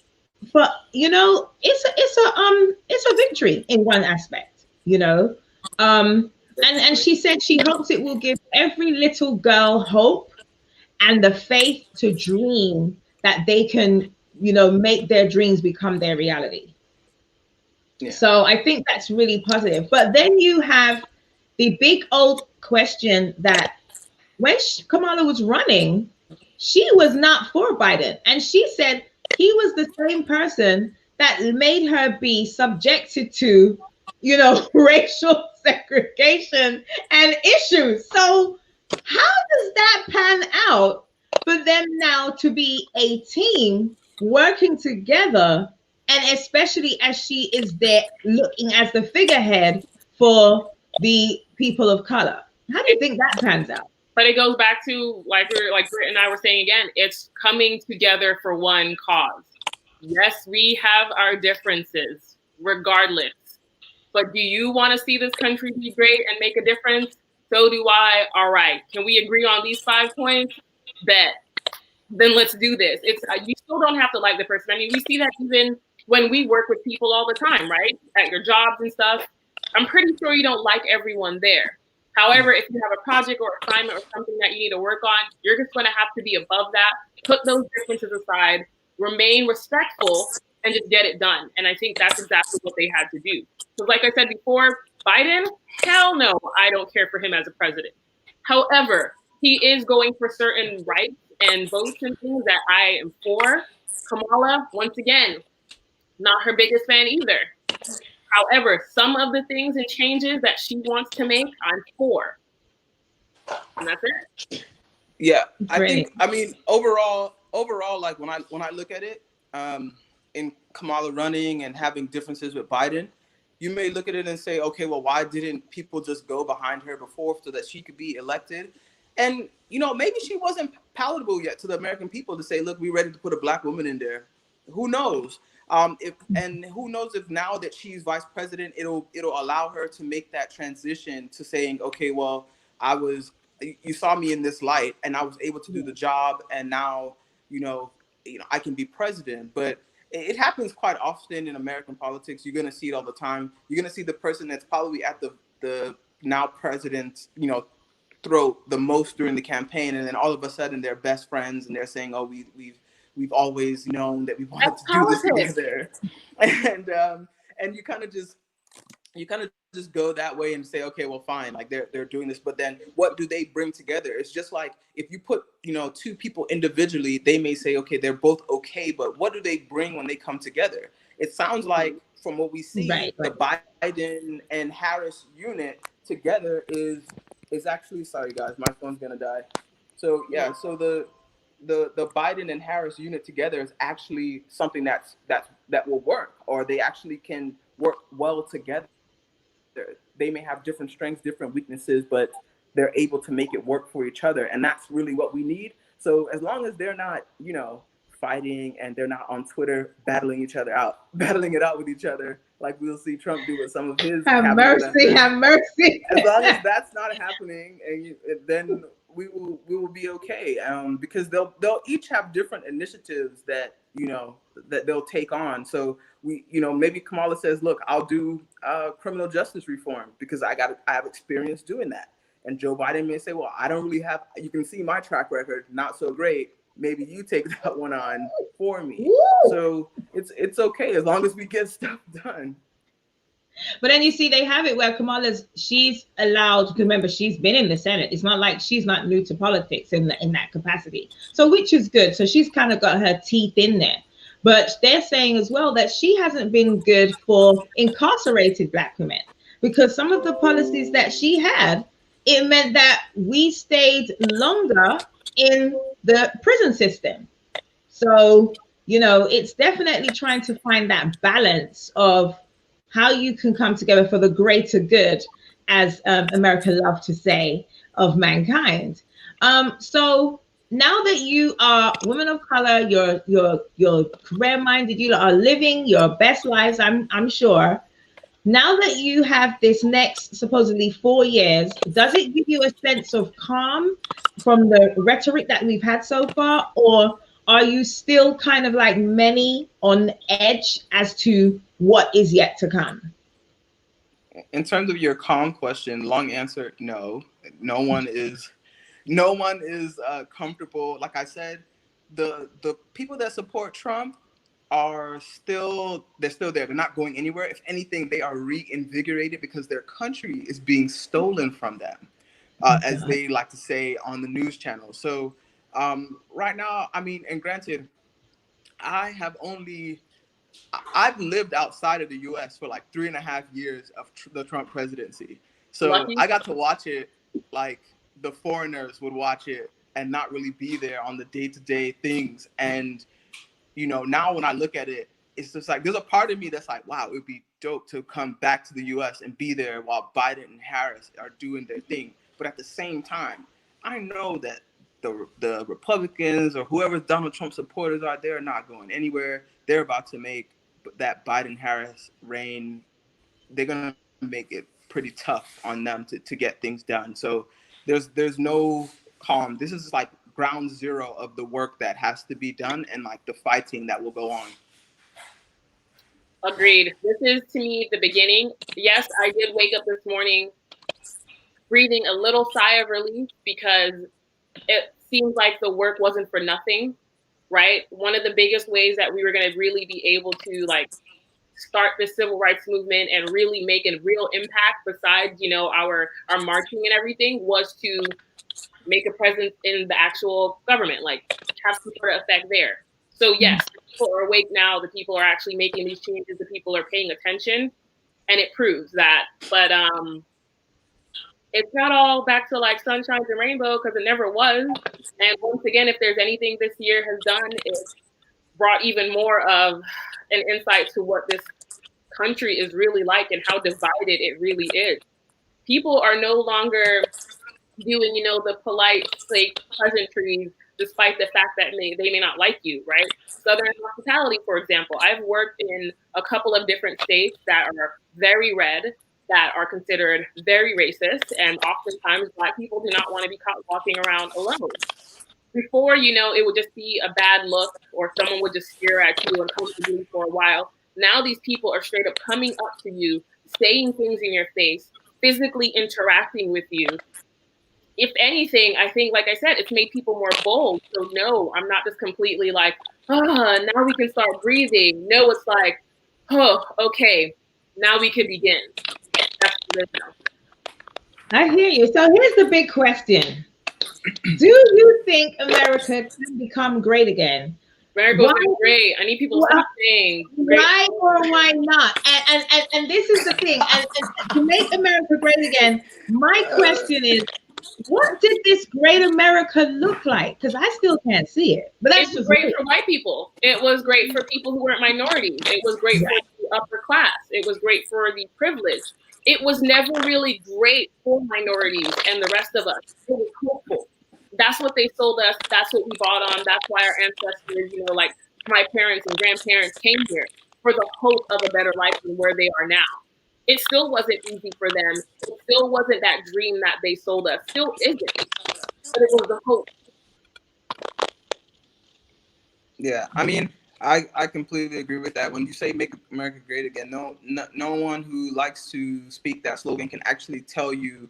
for it's a victory in one aspect, and she said she hopes it will give every little girl hope and the faith to dream that they can make their dreams become their reality. Yeah. So I think that's really positive. But then you have the big old question that when Kamala was running, she was not for Biden. And she said he was the same person that made her be subjected to, racial segregation and issues. So how does that pan out for them now to be a team working together? And especially as she is there looking as the figurehead for the people of color. How do you think that pans out? But it goes back to, like Britt and I were saying again, it's coming together for one cause. Yes, we have our differences, regardless. But do you want to see this country be great and make a difference? So do I. All right. Can we agree on these 5 points? Bet. Then let's do this. You still don't have to like the person. I mean, we see that even when we work with people all the time, right? At your jobs and stuff. I'm pretty sure you don't like everyone there. However, if you have a project or assignment or something that you need to work on, you're just going to have to be above that, put those differences aside, remain respectful, and just get it done. And I think that's exactly what they had to do. So like I said before, Biden, hell no, I don't care for him as a president. However, he is going for certain rights and votes and things that I am for. Kamala, once again, not her biggest fan either. However, some of the things and changes that she wants to make, I'm for. And that's it. Yeah, I mean, overall, like when I look at it, in Kamala running and having differences with Biden, you may look at it and say, okay, well, why didn't people just go behind her before so that she could be elected? And, maybe she wasn't palatable yet to the American people to say, look, we're ready to put a Black woman in there. Who knows? Who knows if now that she's vice president, it'll allow her to make that transition to saying, okay, well, you saw me in this light and I was able to do the job, and now, I can be president. But it happens quite often in American politics. You're going to see it all the time. You're going to see the person that's probably at the now president's, throat the most during the campaign, and then all of a sudden they're best friends and they're saying, oh, we've always known that we wanted that's to do politics. this together. And you kind of just go that way and say, okay, well, fine, like they're doing this, but then what do they bring together? It's just like if you put 2 people individually, they may say, okay, they're both okay, but what do they bring when they come together? It sounds like from what we see, the Biden and Harris unit together is actually, sorry guys, my phone's gonna die. So yeah, so the Biden and Harris unit together is actually something that will work, or they actually can work well together. They may have different strengths, different weaknesses, but they're able to make it work for each other. And that's really what we need. So as long as they're not, fighting and they're not on Twitter battling it out with each other, like we'll see Trump do with some of his have cabinet mercy, members. have mercy. As long as that's not happening, then we will be okay. Because they'll each have different initiatives that that they'll take on. So we maybe Kamala says, look, I'll do criminal justice reform because I have experience doing that. And Joe Biden may say, well, I don't really have. You can see my track record, not so great. Maybe you take that one on for me. Woo! So it's okay as long as we get stuff done. But then you see they have it where she's allowed, remember, she's been in the Senate. It's not like she's not new to politics in that capacity. So which is good. So she's kind of got her teeth in there. But they're saying as well that she hasn't been good for incarcerated Black women, because some of the policies that she had, it meant that we stayed longer in the prison system. So, it's definitely trying to find that balance of how you can come together for the greater good, as America loves to say, of mankind. So now that you are women of color, you're career-minded, you are living your best lives, I'm sure. Now that you have this next supposedly 4 years, does it give you a sense of calm from the rhetoric that we've had so far, or are you still kind of like many on edge as to what is yet to come? In terms of your calm question, long answer, no. No one is comfortable. Like I said, the people that support Trump they're still there. They're not going anywhere. If anything, they are reinvigorated because their country is being stolen from them, as they like to say on the news channel. So right now, and granted, I've lived outside of the U.S. for like 3.5 years of the Trump presidency. So Lucky. I got to watch it like the foreigners would watch it and not really be there on the day-to-day things. And, now when I look at it, it's just like, there's a part of me that's like, wow, it would be dope to come back to the U.S. and be there while Biden and Harris are doing their thing. But at the same time, I know that the Republicans or whoever Donald Trump supporters are, they're not going anywhere. They're about to make that Biden-Harris reign, they're going to make it pretty tough on them to get things done. So there's no calm. This is like ground zero of the work that has to be done and like the fighting that will go on. Agreed. This is, to me, the beginning. Yes, I did wake up this morning breathing a little sigh of relief because it seems like the work wasn't for nothing, right? One of the biggest ways that we were going to really be able to start the civil rights movement and really make a real impact besides, our marching and everything was to make a presence in the actual government, have some sort of effect there. So yes, the people are awake now. The people are actually making these changes. The people are paying attention, and it proves that. But it's not all back to sunshine and rainbow, because it never was. And once again, if there's anything this year has done, it's brought even more of an insight to what this country is really like and how divided it really is. People are no longer doing, the polite, fake pleasantries, despite the fact that they may not like you, right? Southern hospitality, for example. I've worked in a couple of different states that are very red, that are considered very racist, and oftentimes Black people do not want to be caught walking around alone. Before, it would just be a bad look, or someone would just stare at you uncomfortably for a while. Now these people are straight up coming up to you, saying things in your face, physically interacting with you. If anything, I think, like I said, it's made people more bold. So no, I'm not just completely now we can start breathing. No, it's okay, now we can begin. That's what it is now. I hear you. So here's the big question. Do you think America can become great again? America's great. I need people to stop saying great. Why or why not? And this is the thing. And to make America great again, my question is, what did this great America look like? Because I still can't see it. But that's just great for white people. It was great for people who weren't minorities. It was great for the upper class. It was great for the privileged. It was never really great for minorities and the rest of us. It was hopeful. that's what they sold us. That's what we bought on. That's why our ancestors, you know, like my parents and grandparents came here for the hope of a better life than where they are now. It still wasn't easy for them. It still wasn't that dream that they sold us. Still isn't. But it was the hope. Yeah, I mean, I completely agree with that. When you say "Make America Great Again," no one who likes to speak that slogan can actually tell you,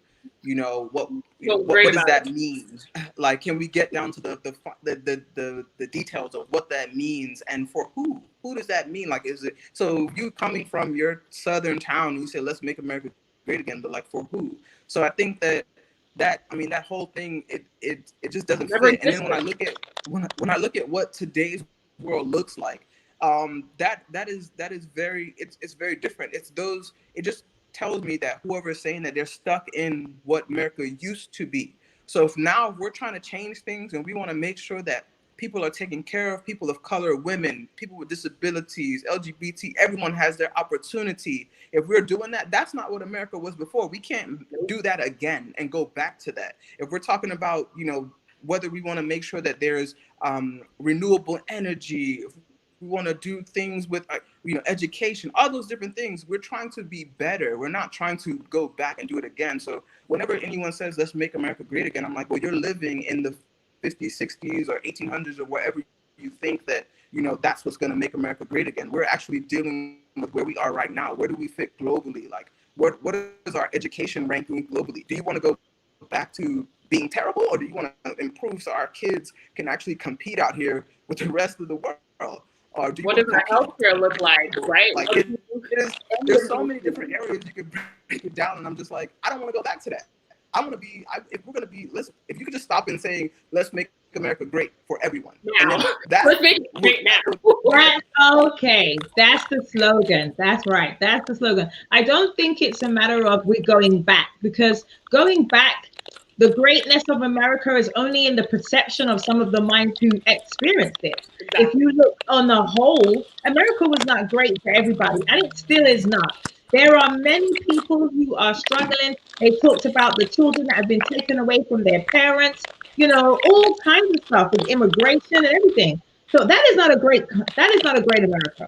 what does that mean? Like, can we get down to the details of what that means and for who? Who does that mean? Like, is it so you coming from your southern town? You say, "Let's make America great again," but like for who? So I think that whole thing it just doesn't fit. And then when I look at what today's world looks like, that is very it's very different. It just tells me that whoever is saying that they're stuck in what America used to be. So if now we're trying to change things and we want to make sure that people are taken care of, people of color, women, people with disabilities, LGBT, everyone has their opportunity. If we're doing that, that's not what America was before. We can't do that again and go back to that. If we're talking about, whether we want to make sure that there's renewable energy, if we want to do things with, education, all those different things, we're trying to be better. We're not trying to go back and do it again. So whenever anyone says, "Let's make America great again," I'm like, well, you're living in the 50s, 60s, or 1800s, or wherever you think that, that's what's going to make America great again. We're actually dealing with where we are right now. Where do we fit globally? Like, what is our education ranking globally? Do you want to go back to being terrible, or do you want to improve so our kids can actually compete out here with the rest of the world? Or do you what does our healthcare look like, right? Like, there's so many different areas you can break it down, and I'm just like, I don't want to go back to that. I want to be, if we're going to be, if you could just stop and saying, "Let's make America great for everyone." Now. Let's make it great now. That's okay. That's the slogan. That's right. That's the slogan. I don't think it's a matter of we're going back, because going back, the greatness of America is only in the perception of some of the minds who experienced it. Exactly. If you look on the whole, America was not great for everybody, and it still is not. There are many people who are struggling. They talked about the children that have been taken away from their parents, all kinds of stuff with immigration and everything. So that is not a great America.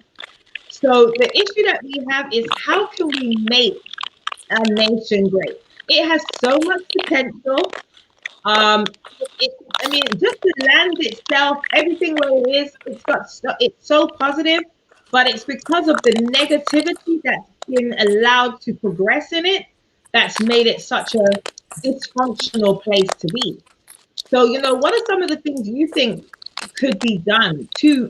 So the issue that we have is, how can we make a nation great? It has so much potential. Just the land itself, everything where it is, it's so positive, but it's because of the negativity that's been allowed to progress in it that's made it such a dysfunctional place to be. So, what are some of the things you think could be done to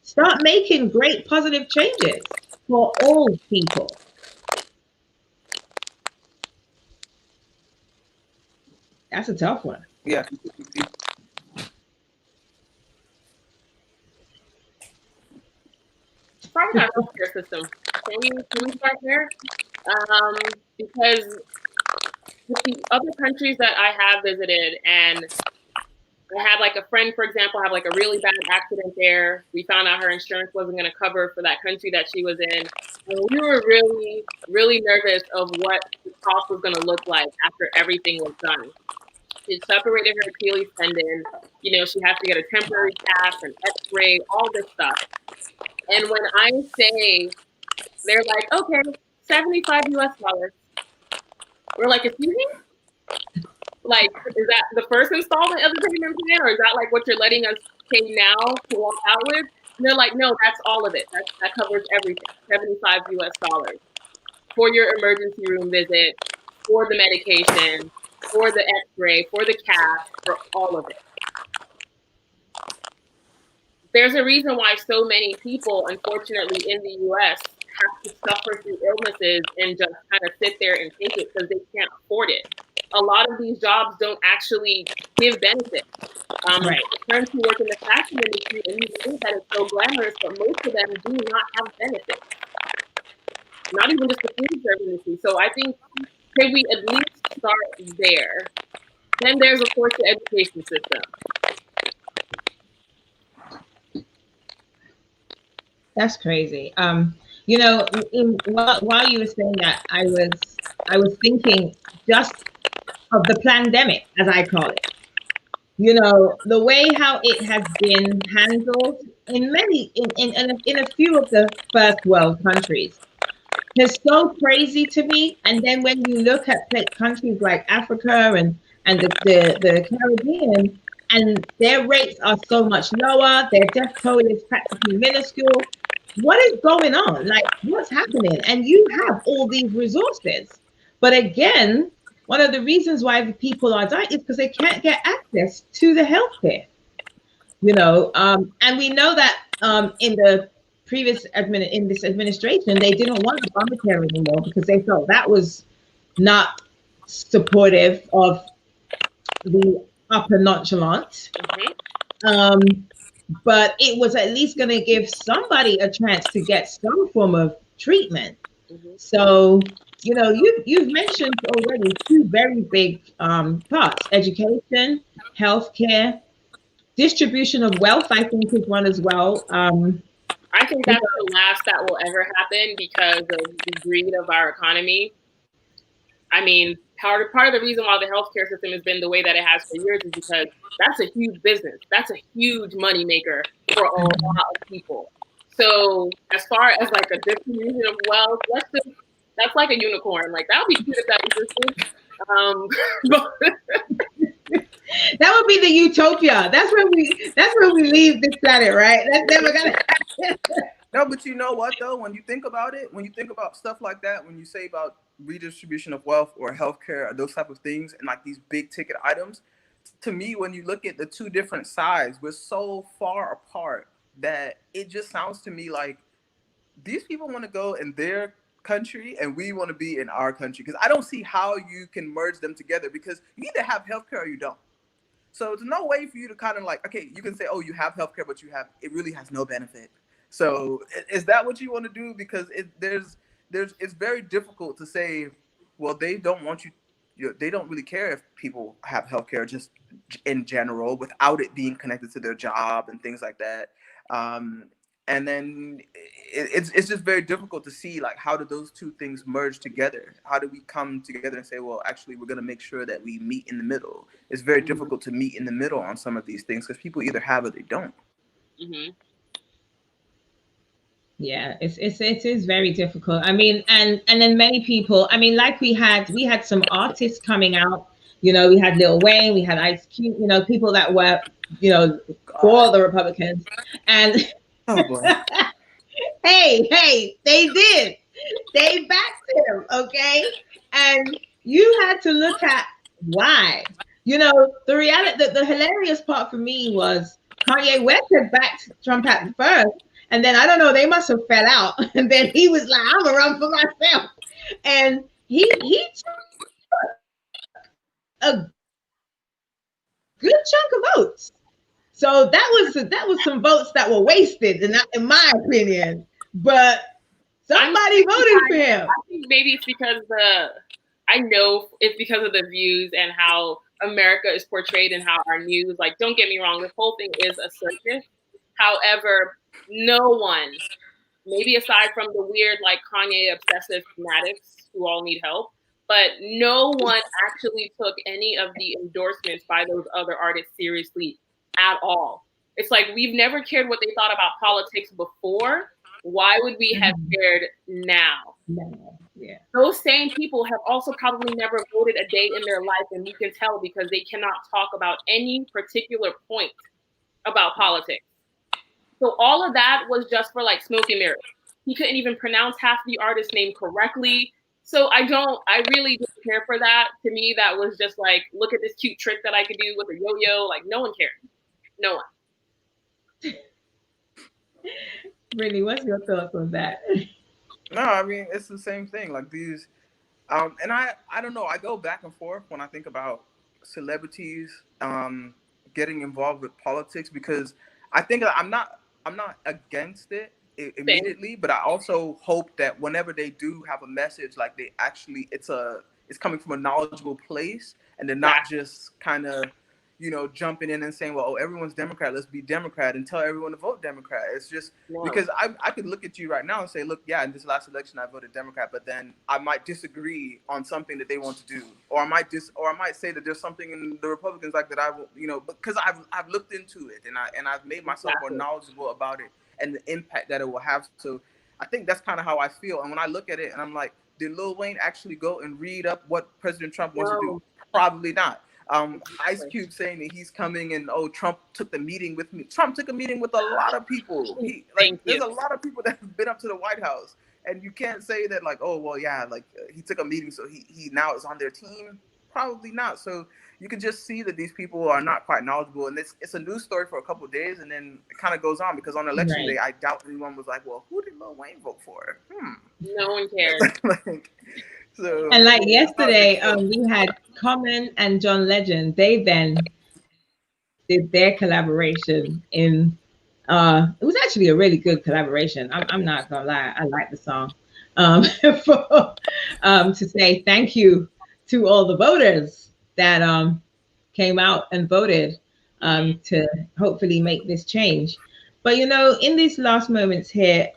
start making great positive changes for all people? That's a tough one. Yeah. Probably our healthcare system. Can we start there? Because with the other countries that I have visited, and I had like a friend, for example, have like a really bad accident there. We found out her insurance wasn't going to cover for that country that she was in. And we were really, really nervous of what the cost was going to look like after everything was done. She separated her Achilles tendon. She has to get a temporary cast, an X-ray, all this stuff. And when I say, they're like, okay, $75 US. We're like, excuse me? Like, is that the first installment of the payment plan, or is that like what you're letting us pay now to walk out with? And they're like, no, that's all of it. That covers everything. $75 US for your emergency room visit, for the medication, for the X-ray, for the cast, for all of it. There's a reason why so many people, unfortunately, in the US have to suffer through illnesses and just kind of sit there and take it because they can't afford it. A lot of these jobs don't actually give benefits. Right. Friends who work in the fashion industry, and you think that it's so glamorous, but most of them do not have benefits. Not even just the food service industry. So I think, can we at least start there? Then there's, of course, the education system. That's crazy. While you were saying that, I was thinking just of the pandemic, as I call it. You know, the way how it has been handled in many, in a few of the first world countries is so crazy to me. And then when you look at countries like Africa and the Caribbean, and their rates are so much lower, their death toll is practically minuscule. What is going on? Like, what's happening? And you have all these resources. But again, one of the reasons why the people are dying is because they can't get access to the healthcare. And we know that in the in this administration, they didn't want Obamacare anymore because they felt that was not supportive of the upper nonchalant. But it was at least going to give somebody a chance to get some form of treatment. So, you've mentioned already two very big parts: education, healthcare. Distribution of wealth, I think, is one as well. I think that's the last that will ever happen because of the greed of our economy. I mean, part of the reason why the healthcare system has been the way that it has for years is because that's a huge business. That's a huge moneymaker for a lot of people. So as far as like a distribution of wealth, that's like a unicorn. Like that would be cute if that existed. That would be the utopia. That's when we leave this planet, right? That's never gonna happen. No, but you know what though? When you think about it, when you think about stuff like that, when you say about redistribution of wealth or healthcare or those type of things and like these big ticket items, to me, when you look at the two different sides, we're so far apart that it just sounds to me like these people want to go in their country and we want to be in our country. Because I don't see how you can merge them together because you either have healthcare or you don't. So there's no way for you to kind of like, okay, you can say, oh, you have healthcare, but it really has no benefit. So is that what you want to do? Because it's very difficult to say, well, they don't want you, they don't really care if people have healthcare just in general without it being connected to their job and things like that. And then it's just very difficult to see like how do those two things merge together? How do we come together and say, well, actually, we're going to make sure that we meet in the middle? It's very difficult to meet in the middle on some of these things because people either have or they don't. Yeah, it is very difficult. I mean, and then many people. I mean, like we had some artists coming out. We had Lil Wayne, we had Ice Cube. People that were for the Republicans, and oh boy. hey, they did. They backed him, okay? And you had to look at why. The reality, the hilarious part for me was Kanye West had backed Trump at first. And then I don't know, they must have fell out. And then he was like, I'm gonna run for myself. And he took a good chunk of votes. So that was some votes that were wasted, in my opinion. But somebody voted for him. I think maybe it's because I know it's because of the views and how America is portrayed and how our news, like, don't get me wrong, this whole thing is a circus. However, no one, maybe aside from the weird, like, Kanye obsessive fanatics who all need help, but no one actually took any of the endorsements by those other artists seriously at all. It's like we've never cared what they thought about politics before. Why would we have cared now? Yeah. Those same people have also probably never voted a day in their life, and you can tell because they cannot talk about any particular point about politics. So all of that was just for like smoke and mirrors. He couldn't even pronounce half the artist's name correctly. So I really didn't care for that. To me, that was just like, look at this cute trick that I could do with a yo-yo. Like, no one cared. No one. Really, what's your thoughts on that? No, I mean, it's the same thing. Like these, and I don't know. I go back and forth when I think about celebrities getting involved with politics because I think I'm not against it immediately, but I also hope that whenever they do have a message, like it's coming from a knowledgeable place and they're not just kind of, jumping in and saying, well, oh, everyone's Democrat, let's be Democrat, and tell everyone to vote Democrat. It's just because I could look at you right now and say, look, yeah, in this last election I voted Democrat, but then I might disagree on something that they want to do, or I might say that there's something in the Republicans like that I will, because I've looked into it and I've made myself more knowledgeable about it and the impact that it will have. So I think that's kind of how I feel. And when I look at it and I'm like, did Lil Wayne actually go and read up what President Trump wants to do? Probably not. Ice Cube saying that he's coming and Trump took the meeting with me. Trump took a meeting with a lot of people. There's a lot of people that have been up to the White House, and you can't say that like, oh well, yeah, like he took a meeting, so he now is on their team. Probably not. So you can just see that these people are not quite knowledgeable, and it's a news story for a couple of days, and then it kind of goes on because on election day, I doubt anyone was like, well, who did Lil Wayne vote for? No one cares. So, and like yesterday, we had Common and John Legend. They then did their collaboration in. It was actually a really good collaboration. I'm not gonna lie, I like the song. To say thank you to all the voters that came out and voted to hopefully make this change. But in these last moments here,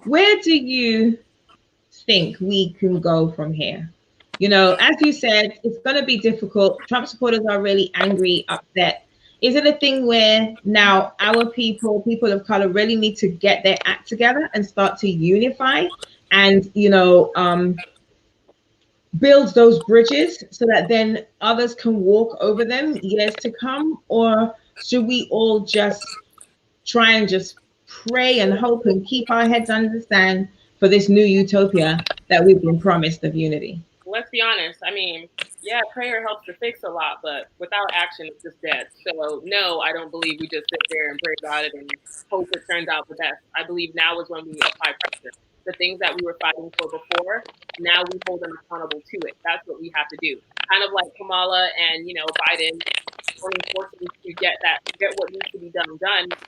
where do you think we can go from here? As you said, it's going to be difficult. Trump supporters are really angry, upset. Is it a thing where now our people of color, really need to get their act together and start to unify and, build those bridges so that then others can walk over them years to come? Or should we all just try and just pray and hope and keep our heads under the sand for this new utopia that we've been promised of unity? Let's be honest. I mean, yeah, prayer helps to fix a lot, but without action, it's just dead. So no, I don't believe we just sit there and pray about it and hope it turns out the best. I believe now is when we apply pressure. The things that we were fighting for before, now we hold them accountable to it. That's what we have to do. Kind of like Kamala and Biden, unfortunately, to get what needs to be done.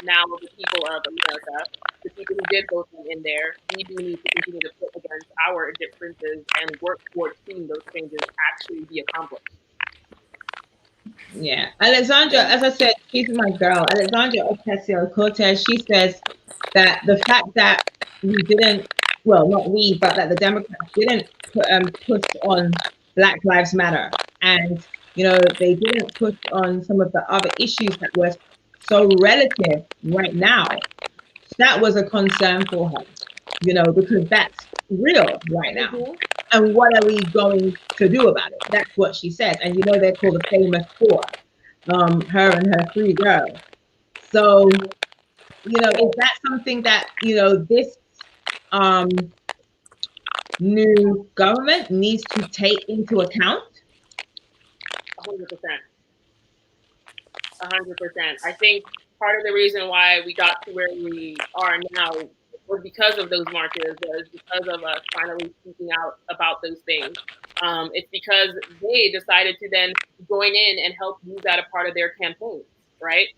Now the people of America, the people who did vote in there, we do need to continue to put against our differences and work towards seeing those changes actually be accomplished. Yeah, Alexandra, as I said, she's my girl. Alexandra Ocasio-Cortez, she says that the fact that we didn't, well, not we, but that the Democrats didn't push on Black Lives Matter, and they didn't push on some of the other issues that were so relative right now. That was a concern for her, because that's real right now. Mm-hmm. And what are we going to do about it? That's what she says. And they're called the famous four, her and her three girls. So, is that something that, this new government needs to take into account? 100%. 100%. I think part of the reason why we got to where we are now was because of those marches, was because of us finally speaking out about those things. It's because they decided to then join in and help use that a part of their campaigns, right?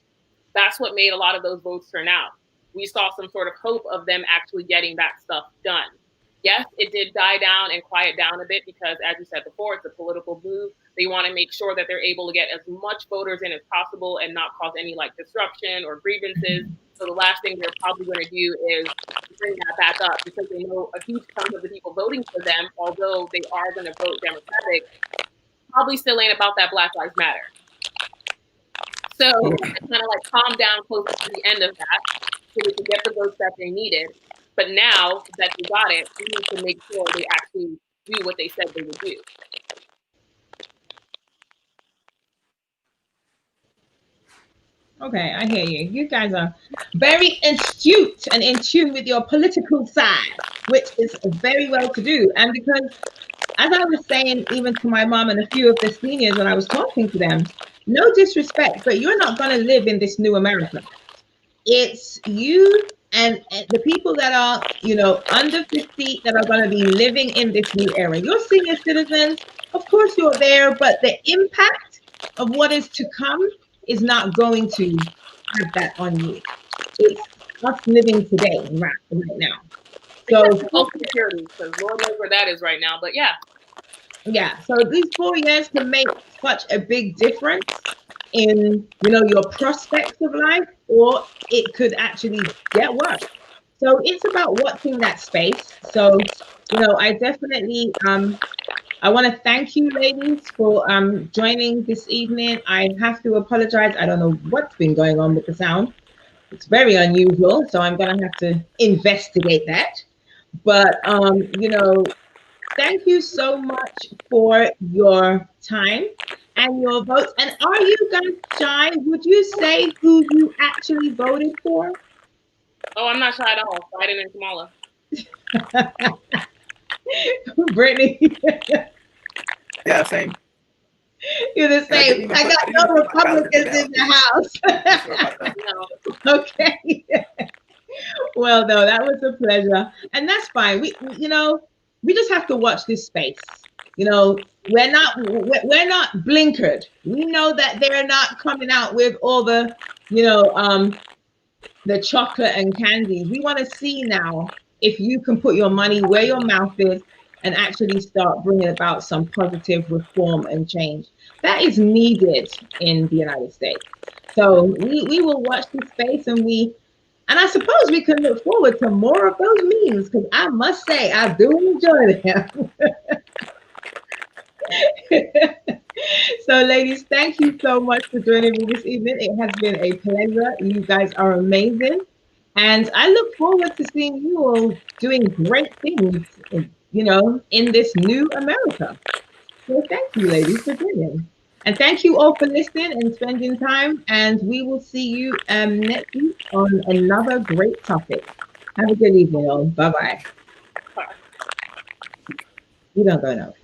That's what made a lot of those votes turn out. We saw some sort of hope of them actually getting that stuff done. Yes, it did die down and quiet down a bit because, as you said before, it's a political move. They want to make sure that they're able to get as much voters in as possible and not cause any disruption or grievances. So the last thing they're probably going to do is bring that back up because they know a huge chunk of the people voting for them, although they are going to vote Democratic, probably still ain't about that Black Lives Matter. So kind of calm down close to the end of that so they can get the votes that they needed. But now that they got it, we need to make sure they actually do what they said they would do. Okay, I hear you. You guys are very astute and in tune with your political side, which is very well to do. And because, as I was saying, even to my mom and a few of the seniors when I was talking to them, no disrespect, but you're not going to live in this new America. It's you and the people that are, under 50 that are going to be living in this new era. Your senior citizens, of course you're there, but the impact of what is to come is not going to have that on you. It's us living today, right now. So Social Security, because Lord knows where that is right now, but yeah. Yeah, so these 4 years can make such a big difference. in, your prospects of life, or it could actually get worse. So it's about watching that space. So, I definitely I want to thank you, ladies, for joining this evening. I have to apologize. I don't know what's been going on with the sound. It's very unusual, so I'm going to have to investigate that. But, thank you so much for your time and your votes. And are you guys shy? Would you say who you actually voted for? Oh, I'm not shy at all. Biden and Kamala. Brittany. Yeah, same. You're the same. I got no Republicans in the house. No. Okay. Well, no, that was a pleasure, and that's fine. We just have to watch this space. We're not blinkered. We know that they're not coming out with all the the chocolate and candy. We want to see now if you can put your money where your mouth is and actually start bringing about some positive reform and change that is needed in the United States. So we will watch this space, and I suppose we can look forward to more of those memes, because I must say I do enjoy them. So, ladies, thank you so much for joining me this evening. It has been a pleasure. You guys are amazing. And I look forward to seeing you all doing great things, in this new America. So thank you, ladies, for joining. And thank you all for listening and spending time. And we will see you next week on another great topic. Have a good evening, all. Bye-bye. You don't go now.